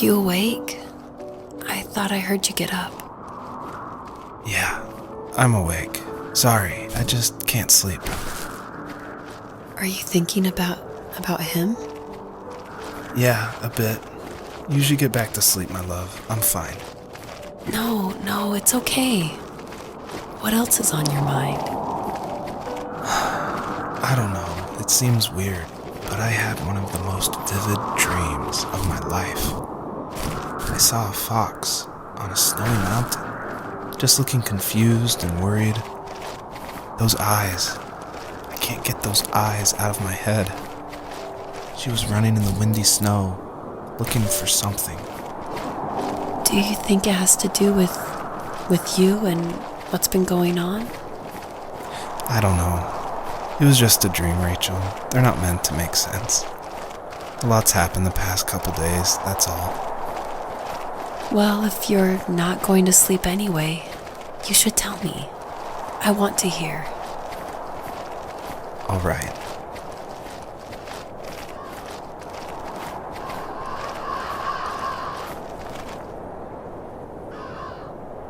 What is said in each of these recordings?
you awake? I thought I heard you get up. Yeah, I'm awake. Sorry, I just can't sleep. Are you thinking about him? Yeah, a bit. Usually get back to sleep, my love. I'm fine. No, it's okay. What else is on your mind? I don't know. It seems weird, but I had one of the most vivid dreams of my life. I saw a fox on a snowy mountain, just looking confused and worried. Those eyes. I can't get those eyes out of my head. She was running in the windy snow, looking for something. Do you think it has to do with you and what's been going on? I don't know. It was just a dream, Rachel. They're not meant to make sense. A lot's happened the past couple days, that's all. Well, if you're not going to sleep anyway, you should tell me. I want to hear. All right.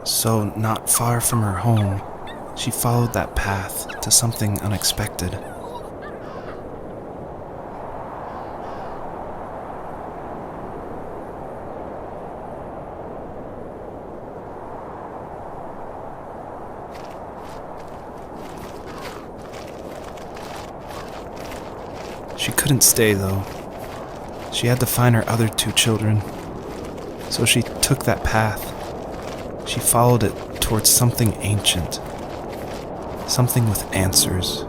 So, not far from her home, she followed that path to something unexpected. She couldn't stay, though. She had to find her other 2 children. So she took that path. She followed it towards something ancient. Something with answers.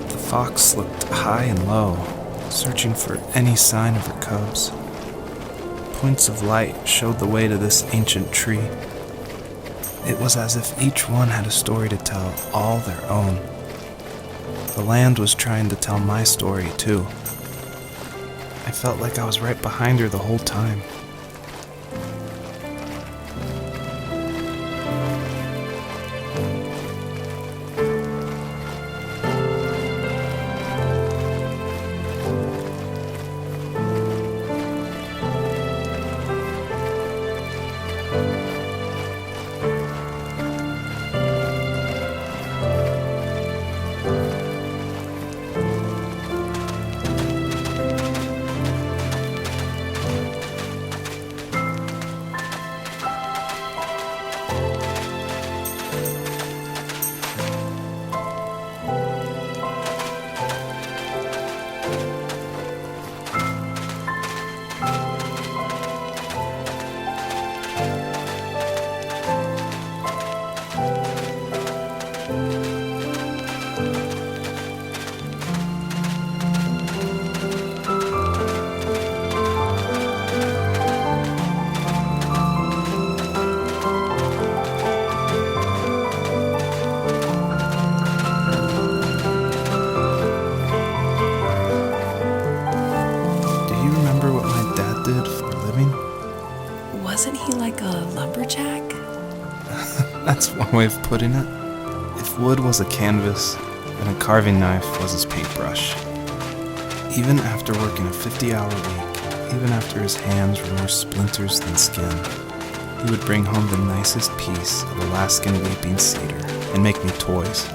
The fox looked high and low, searching for any sign of her cubs. Points of light showed the way to this ancient tree. It was as if each one had a story to tell, all their own. The land was trying to tell my story, too. I felt like I was right behind her the whole time. Wasn't he like a lumberjack? That's one way of putting it. If wood was a canvas, then a carving knife was his paintbrush. Even after working a 50-hour week, even after his hands were more splinters than skin, he would bring home the nicest piece of Alaskan weeping cedar and make me toys.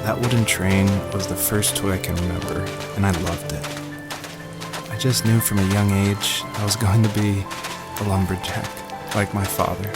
That wooden train was the first toy I can remember, and I loved it. I just knew from a young age I was going to be a lumberjack, like my father.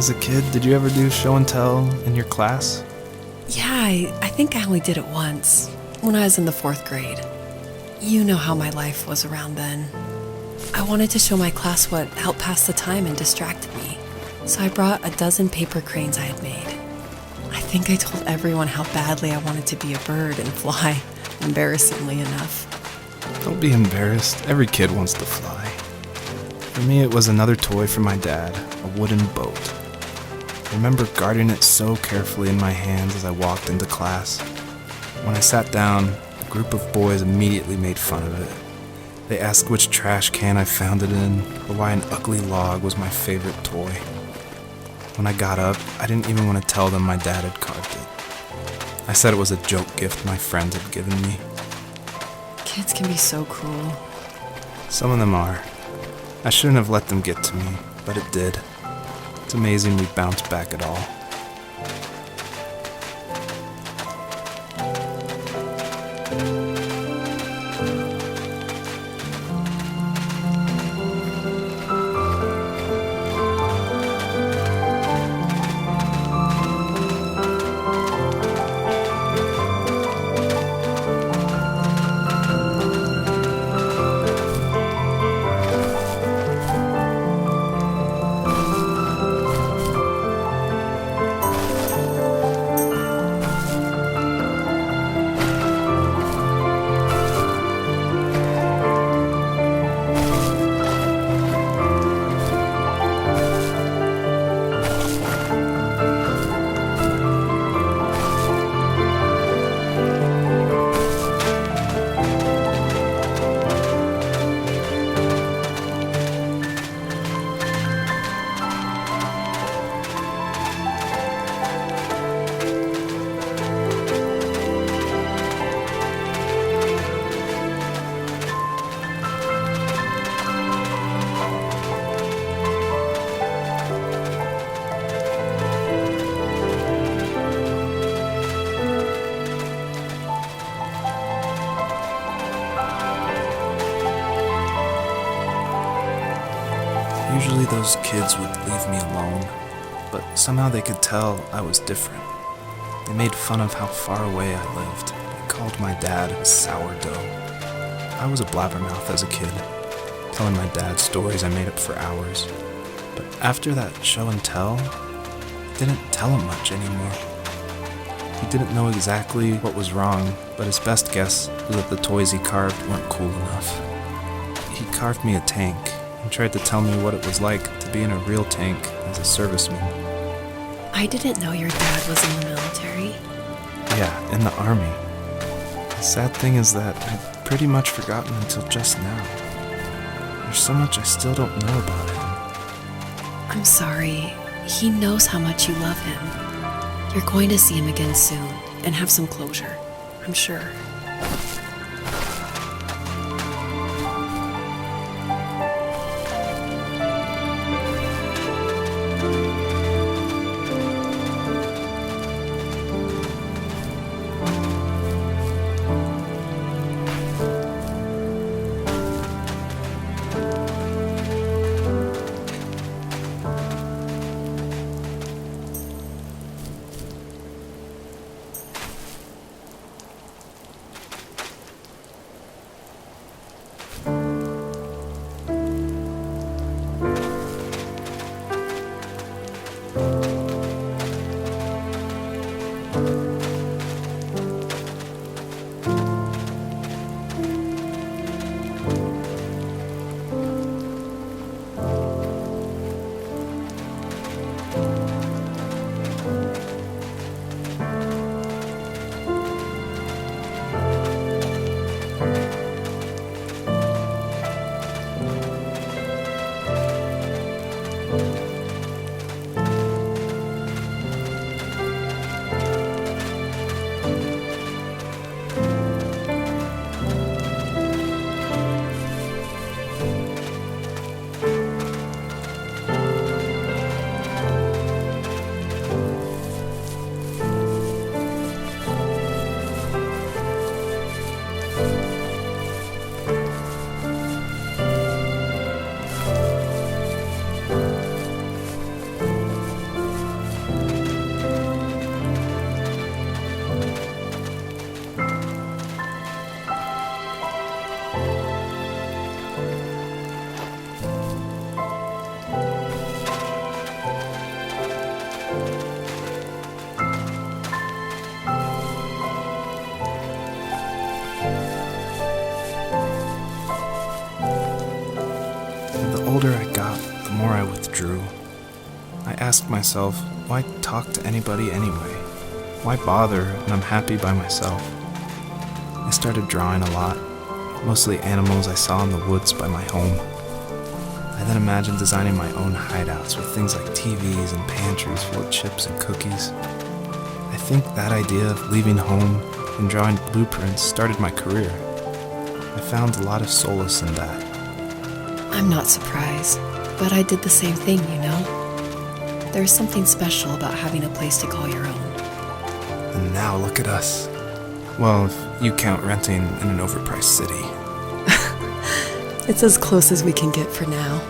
As a kid, did you ever do show and tell in your class? Yeah, I think I only did it once, when I was in the 4th grade. You know how my life was around then. I wanted to show my class what helped pass the time and distracted me, so I brought a dozen paper cranes I had made. I think I told everyone how badly I wanted to be a bird and fly, embarrassingly enough. Don't be embarrassed. Every kid wants to fly. For me, it was another toy from my dad, a wooden boat. I remember guarding it so carefully in my hands as I walked into class. When I sat down, a group of boys immediately made fun of it. They asked which trash can I found it in, or why an ugly log was my favorite toy. When I got up, I didn't even want to tell them my dad had carved it. I said it was a joke gift my friends had given me. Kids can be so cruel. Some of them are. I shouldn't have let them get to me, but it did. It's amazing we bounced back at all. Usually those kids would leave me alone, but somehow they could tell I was different. They made fun of how far away I lived. They called my dad a sourdough. I was a blabbermouth as a kid, telling my dad stories I made up for hours. But after that show and tell, I didn't tell him much anymore. He didn't know exactly what was wrong, but his best guess was that the toys he carved weren't cool enough. He carved me a tank and tried to tell me what it was like to be in a real tank as a serviceman. I didn't know your dad was in the military. Yeah, in the army. The sad thing is that I'd pretty much forgotten until just now. There's so much I still don't know about him. I'm sorry. He knows how much you love him. You're going to see him again soon and have some closure, I'm sure. older I got, the more I withdrew. I asked myself, why talk to anybody anyway? Why bother when I'm happy by myself? I started drawing a lot, mostly animals I saw in the woods by my home. I then imagined designing my own hideouts with things like TVs and pantries full of chips and cookies. I think that idea of leaving home and drawing blueprints started my career. I found a lot of solace in that. I'm not surprised, but I did the same thing, you know? There's something special about having a place to call your own. And now look at us. Well, if you count renting in an overpriced city. It's as close as we can get for now.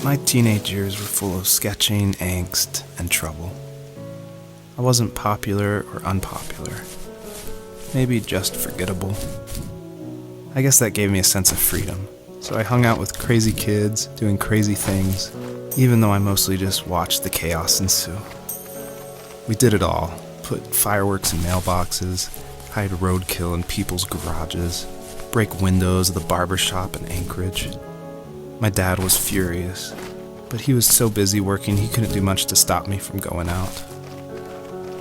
My teenage years were full of sketching, angst, and trouble. I wasn't popular or unpopular. Maybe just forgettable. I guess that gave me a sense of freedom, so I hung out with crazy kids, doing crazy things, even though I mostly just watched the chaos ensue. We did it all. Put fireworks in mailboxes, hide roadkill in people's garages, break windows of the barber shop in Anchorage. My dad was furious, but he was so busy working he couldn't do much to stop me from going out.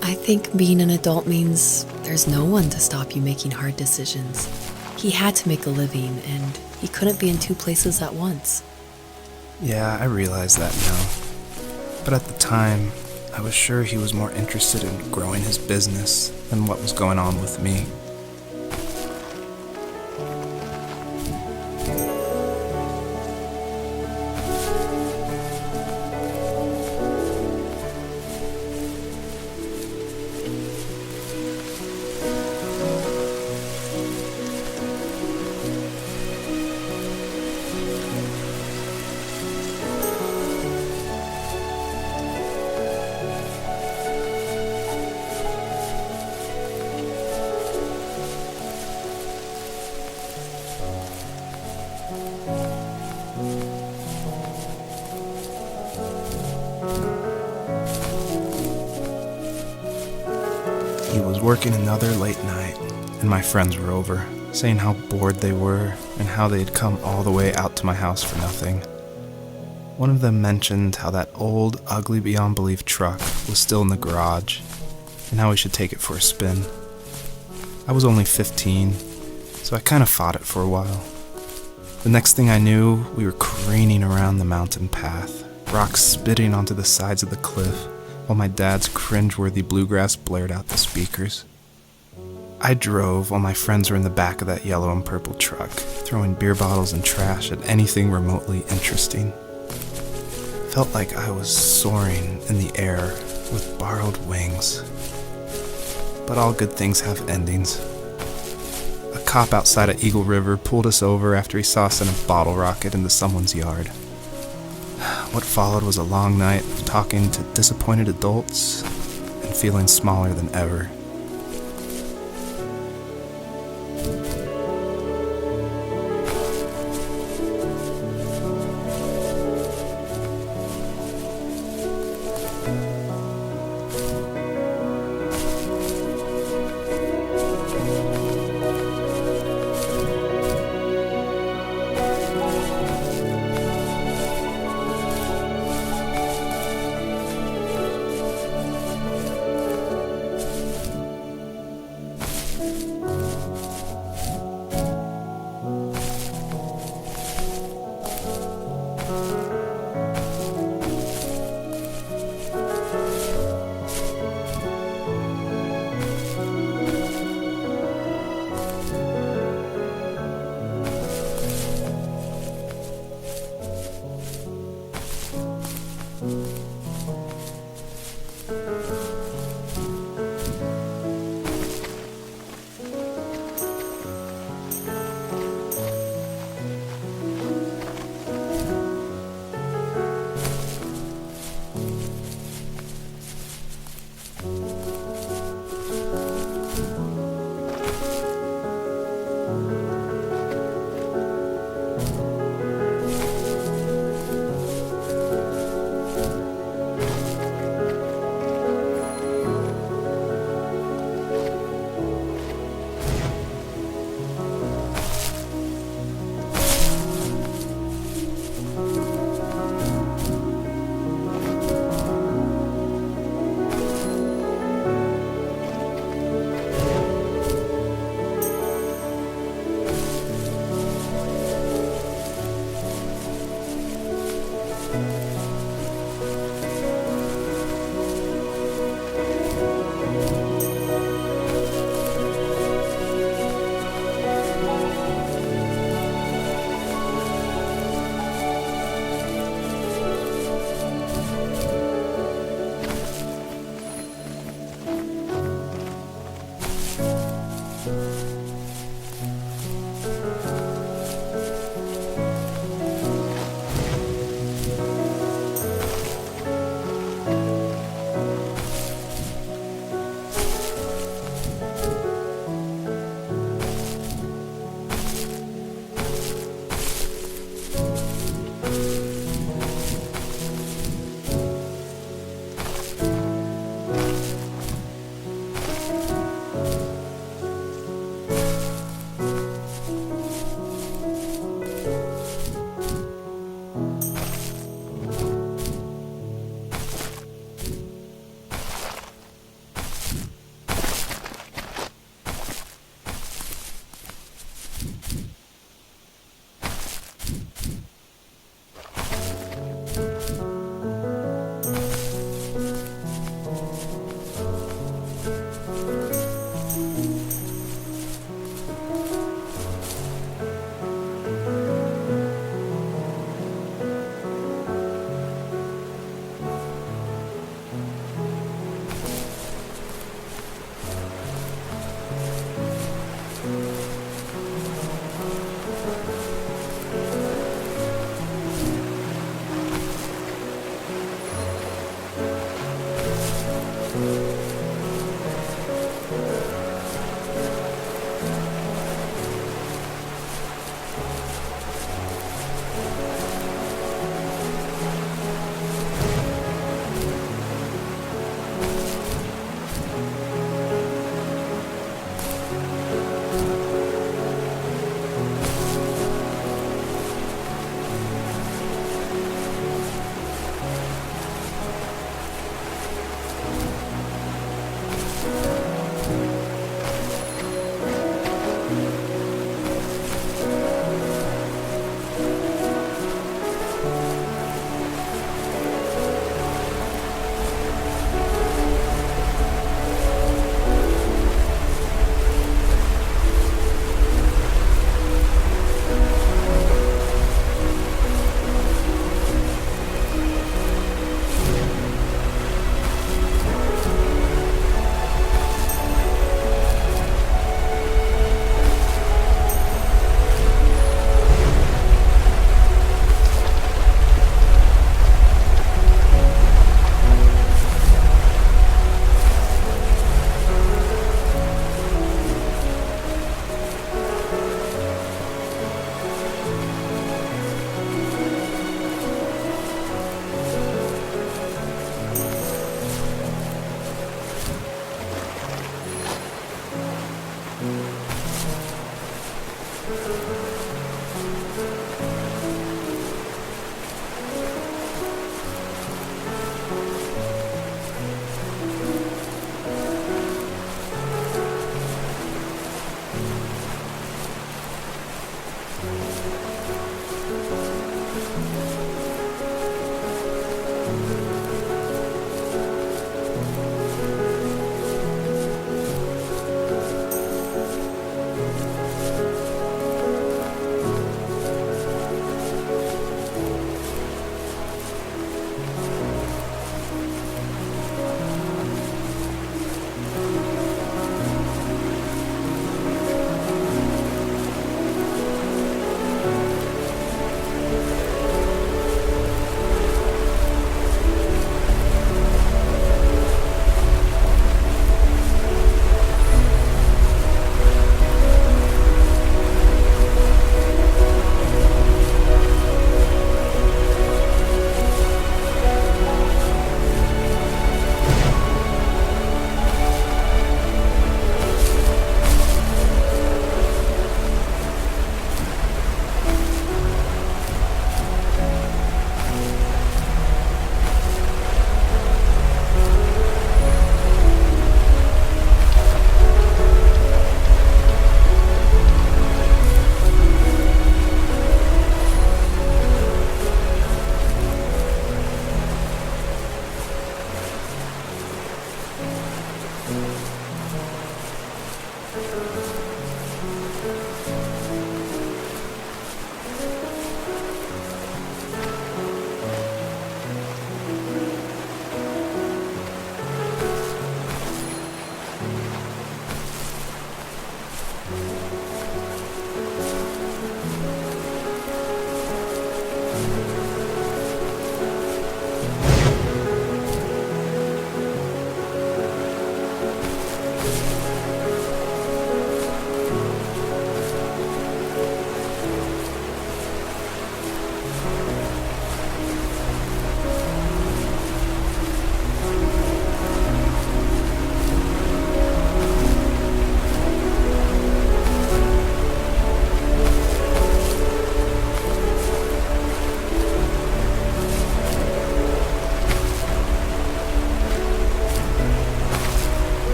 I think being an adult means there's no one to stop you making hard decisions. He had to make a living, and he couldn't be in two places at once. Yeah, I realize that now. But at the time, I was sure he was more interested in growing his business than what was going on with me. He was working another late night, and my friends were over, saying how bored they were and how they had come all the way out to my house for nothing. One of them mentioned how that old, ugly beyond belief truck was still in the garage, and how we should take it for a spin. I was only 15, so I kind of fought it for a while. The next thing I knew, we were craning around the mountain path, rocks spitting onto the sides of the cliff, while my dad's cringeworthy bluegrass blared out the speakers. I drove while my friends were in the back of that yellow and purple truck, throwing beer bottles and trash at anything remotely interesting. Felt like I was soaring in the air with borrowed wings. But all good things have endings. A cop outside of Eagle River pulled us over after he saw us in a bottle rocket into someone's yard. What followed was a long night of talking to disappointed adults and feeling smaller than ever.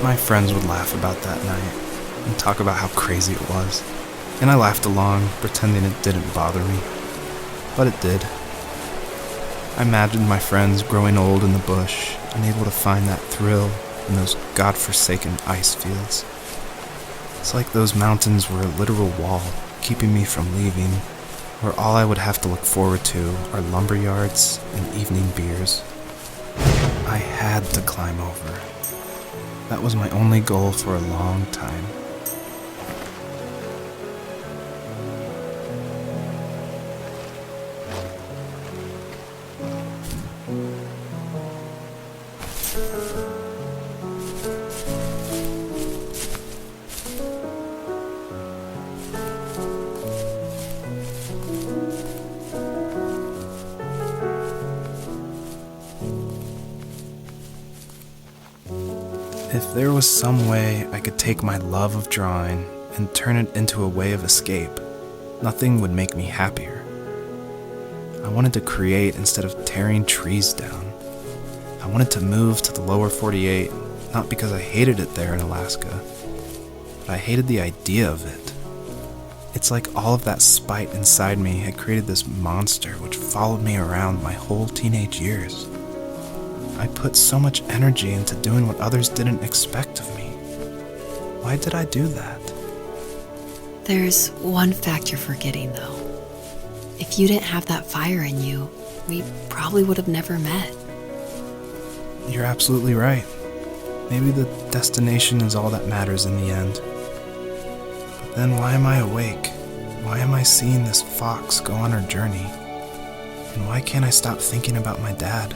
My friends would laugh about that night and talk about how crazy it was, and I laughed along, pretending it didn't bother me. But it did. I imagined my friends growing old in the bush, unable to find that thrill in those godforsaken ice fields. It's like those mountains were a literal wall, keeping me from leaving, where all I would have to look forward to are lumber yards and evening beers. I had to climb over. That was my only goal for a long time. If there was some way I could take my love of drawing and turn it into a way of escape, nothing would make me happier. I wanted to create instead of tearing trees down. I wanted to move to the lower 48, not because I hated it there in Alaska, but I hated the idea of it. It's like all of that spite inside me had created this monster which followed me around my whole teenage years. I put so much energy into doing what others didn't expect of me. Why did I do that? There's one fact you're forgetting, though. If you didn't have that fire in you, we probably would have never met. You're absolutely right. Maybe the destination is all that matters in the end. But then why am I awake? Why am I seeing this fox go on her journey? And why can't I stop thinking about my dad?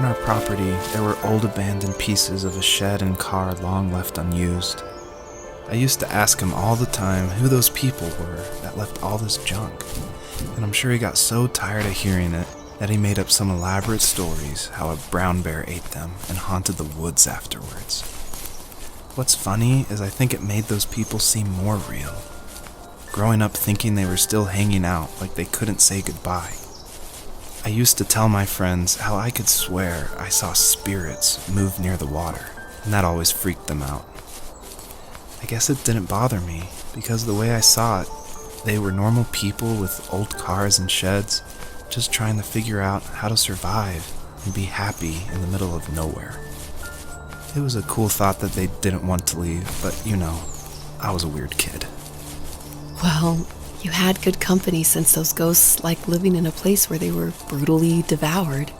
On our property, there were old abandoned pieces of a shed and car long left unused. I used to ask him all the time who those people were that left all this junk, and I'm sure he got so tired of hearing it that he made up some elaborate stories how a brown bear ate them and haunted the woods afterwards. What's funny is I think it made those people seem more real, growing up thinking they were still hanging out like they couldn't say goodbye. I used to tell my friends how I could swear I saw spirits move near the water, and that always freaked them out. I guess it didn't bother me, because the way I saw it, they were normal people with old cars and sheds, just trying to figure out how to survive and be happy in the middle of nowhere. It was a cool thought that they didn't want to leave, but I was a weird kid. Well, you had good company since those ghosts like living in a place where they were brutally devoured.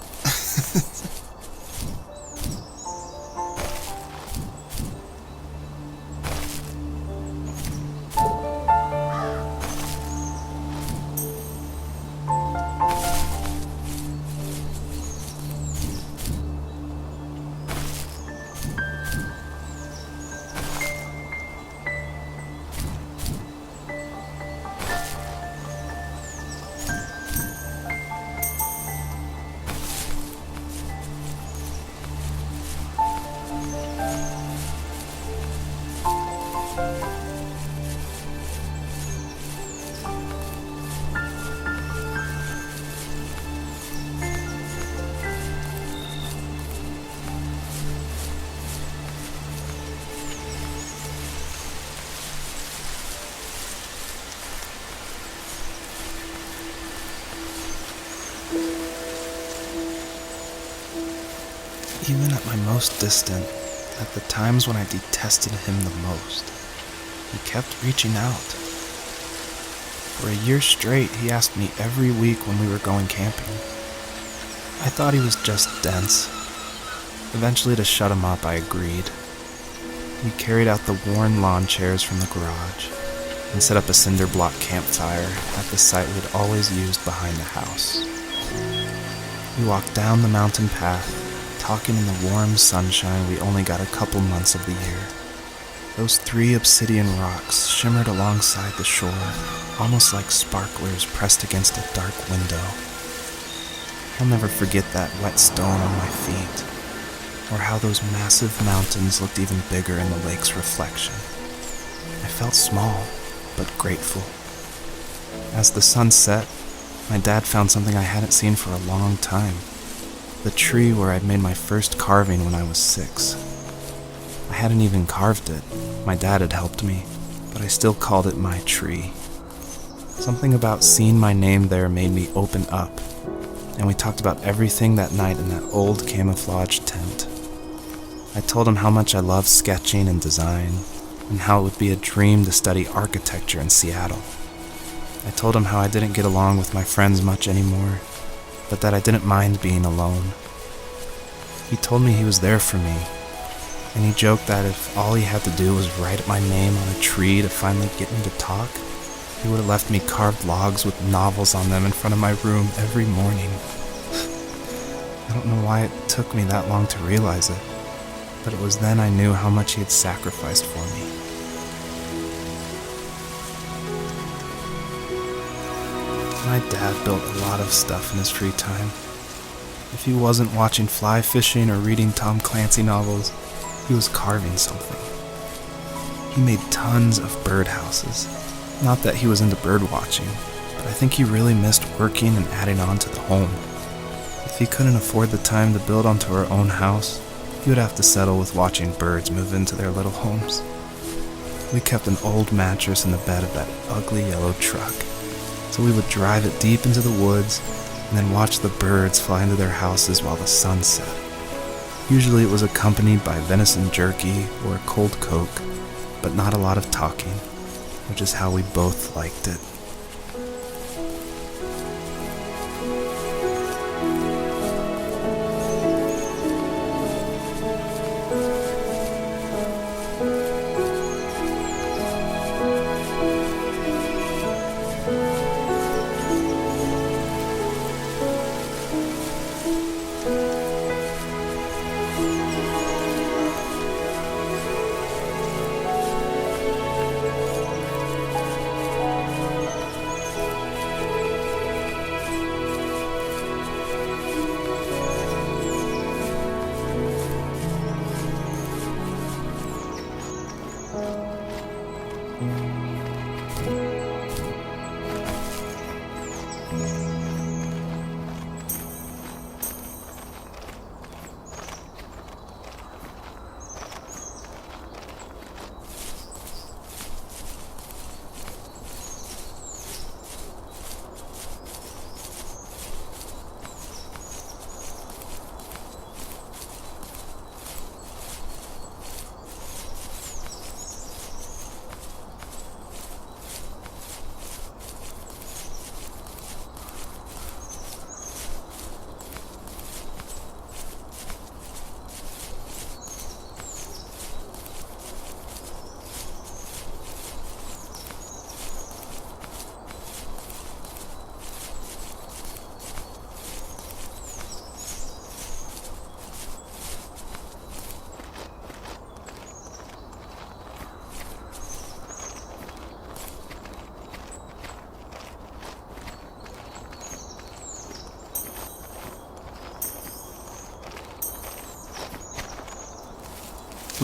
Even at my most distant, at the times when I detested him the most, he kept reaching out. For a year straight, he asked me every week when we were going camping. I thought he was just dense. Eventually, to shut him up, I agreed. We carried out the worn lawn chairs from the garage and set up a cinder block campfire at the site we'd always used behind the house. We walked down the mountain path, talking in the warm sunshine we only got a couple months of the year. Those 3 obsidian rocks shimmered alongside the shore, almost like sparklers pressed against a dark window. I'll never forget that wet stone on my feet, or how those massive mountains looked even bigger in the lake's reflection. I felt small, but grateful. As the sun set, my dad found something I hadn't seen for a long time. The tree where I'd made my first carving when I was 6. I hadn't even carved it. My dad had helped me, but I still called it my tree. Something about seeing my name there made me open up, and we talked about everything that night in that old camouflage tent. I told him how much I loved sketching and design, and how it would be a dream to study architecture in Seattle. I told him how I didn't get along with my friends much anymore, but that I didn't mind being alone. He told me he was there for me, and he joked that if all he had to do was write my name on a tree to finally get me to talk, he would have left me carved logs with novels on them in front of my room every morning. I don't know why it took me that long to realize it, but it was then I knew how much he had sacrificed for me. My dad built a lot of stuff in his free time. If he wasn't watching fly fishing or reading Tom Clancy novels, he was carving something. He made tons of birdhouses. Not that he was into bird watching, but I think he really missed working and adding on to the home. If he couldn't afford the time to build onto our own house, he would have to settle with watching birds move into their little homes. We kept an old mattress in the bed of that ugly yellow truck, so we would drive it deep into the woods and then watch the birds fly into their houses while the sun set. Usually it was accompanied by venison jerky or a cold Coke, but not a lot of talking, which is how we both liked it.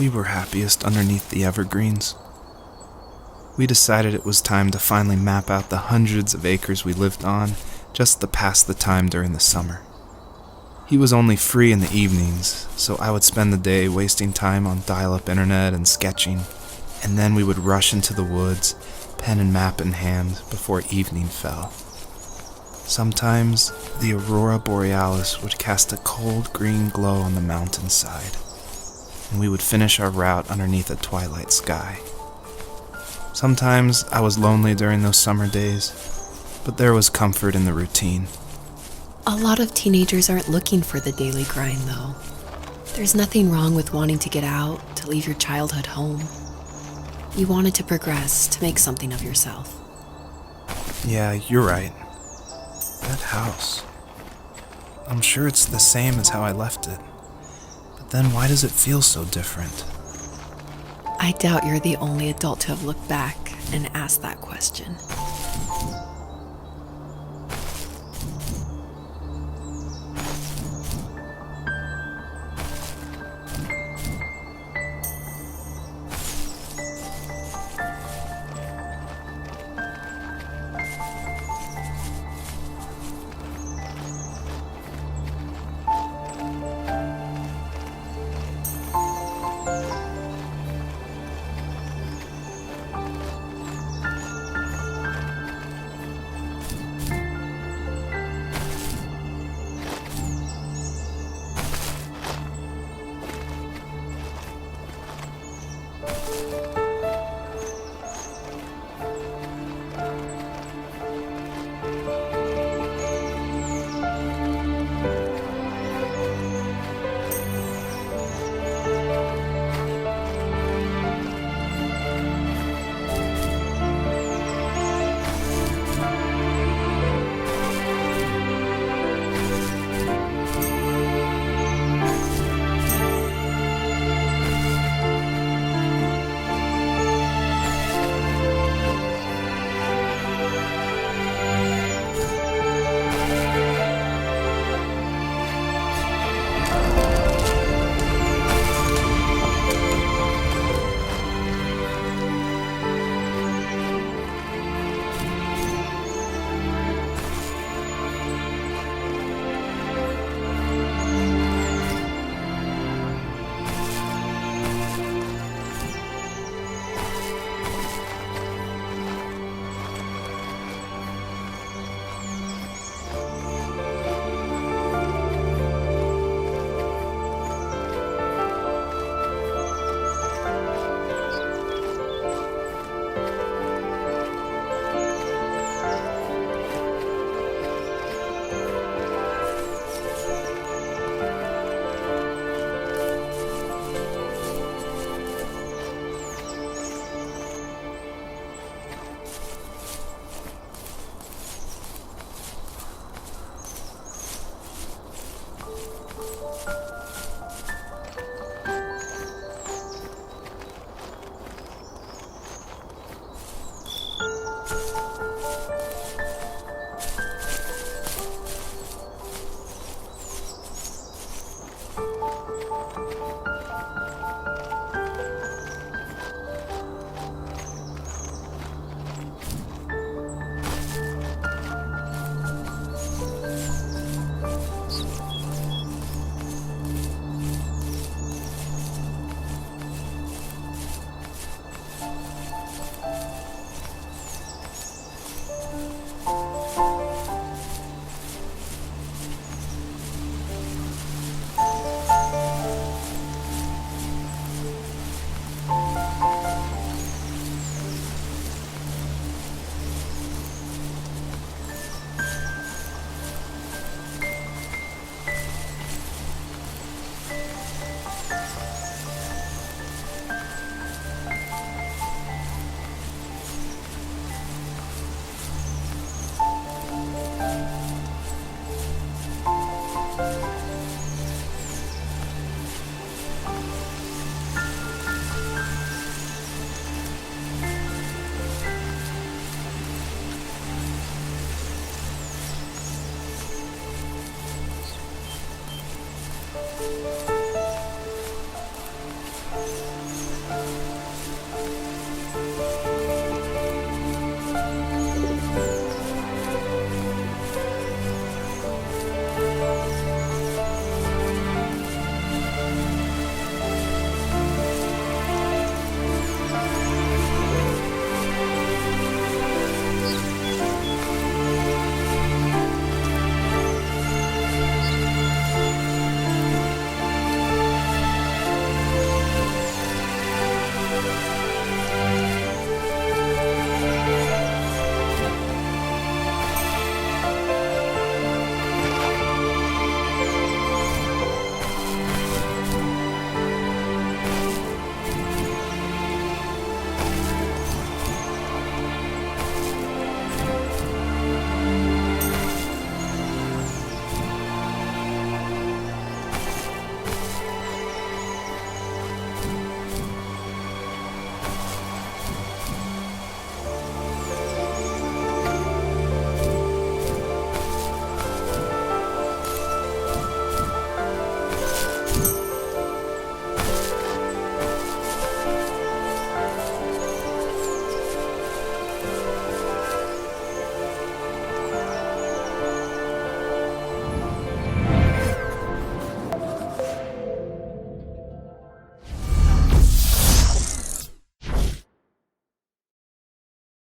we were happiest underneath the evergreens. We decided it was time to finally map out the hundreds of acres we lived on just to pass the time during the summer. He was only free in the evenings, so I would spend the day wasting time on dial-up internet and sketching, and then we would rush into the woods, pen and map in hand, before evening fell. Sometimes, the aurora borealis would cast a cold green glow on the mountainside, and we would finish our route underneath a twilight sky. Sometimes I was lonely during those summer days, but there was comfort in the routine. A lot of teenagers aren't looking for the daily grind, though. There's nothing wrong with wanting to get out, to leave your childhood home. You wanted to progress, to make something of yourself. Yeah, you're right. That house. I'm sure it's the same as how I left it. But then why does it feel so different? I doubt you're the only adult to have looked back and asked that question.